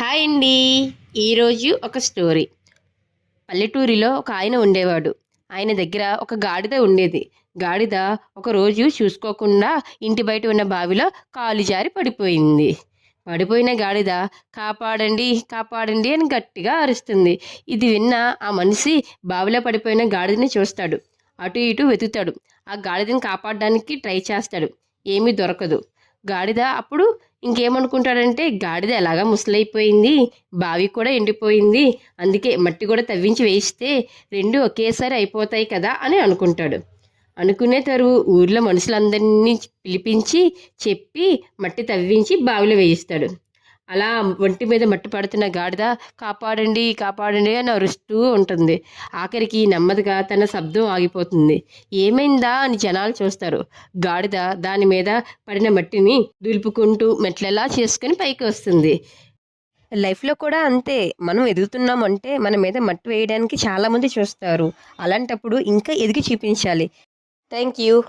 Hi అండి. ఈరోజు ఒక స్టోరీ. పల్లెటూరిలో ఒక ఆయన ఉండేవాడు. ఆయన దగ్గర ఒక గాడిద ఉండేది. గాడిద ఒకరోజు చూసుకోకుండా ఇంటి బయట ఉన్న బావిలో కాలు జారి పడిపోయింది. పడిపోయిన గాడిద కాపాడండి కాపాడండి అని గట్టిగా అరుస్తుంది. ఇది విన్న ఆ మనిషి బావిలో పడిపోయిన గాడిదని చూస్తాడు. అటు ఇటు వెతుకుతాడు. ఆ గాడిదని కాపాడడానికి ట్రై చేస్తాడు. ఏమీ దొరకదు. గాడిద అప్పుడు ఇంకేమనుకుంటాడంటే గాడిద ఎలాగా ముసలైపోయింది, బావి కూడా ఎండిపోయింది, అందుకే మట్టి కూడా తవ్వించి వేయిస్తే రెండు ఒకేసారి అయిపోతాయి కదా అని అనుకుంటాడు. అనుకునే తరువు ఊర్లో మనుషులందరినీ పిలిపించి చెప్పి మట్టి తవ్వించి బావిలో వేయిస్తాడు. అలా ఒంటి మీద మట్టి పడుతున్న గాడిద కాపాడండి కాపాడండి అని అరుస్తూ ఉంటుంది. ఆఖరికి నెమ్మదిగా తన శబ్దం ఆగిపోతుంది. ఏమైందా అని జనాలు చూస్తారు. గాడిద దాని మీద పడిన మట్టిని దులుపుకుంటూ మెట్లెలా చేసుకుని పైకి వస్తుంది. లైఫ్లో కూడా అంతే. మనం ఎదుగుతున్నాం అంటే మన మీద మట్టి వేయడానికి చాలామంది చూస్తారు. అలాంటప్పుడు ఇంకా ఎదిగి చూపించాలి. Thank you.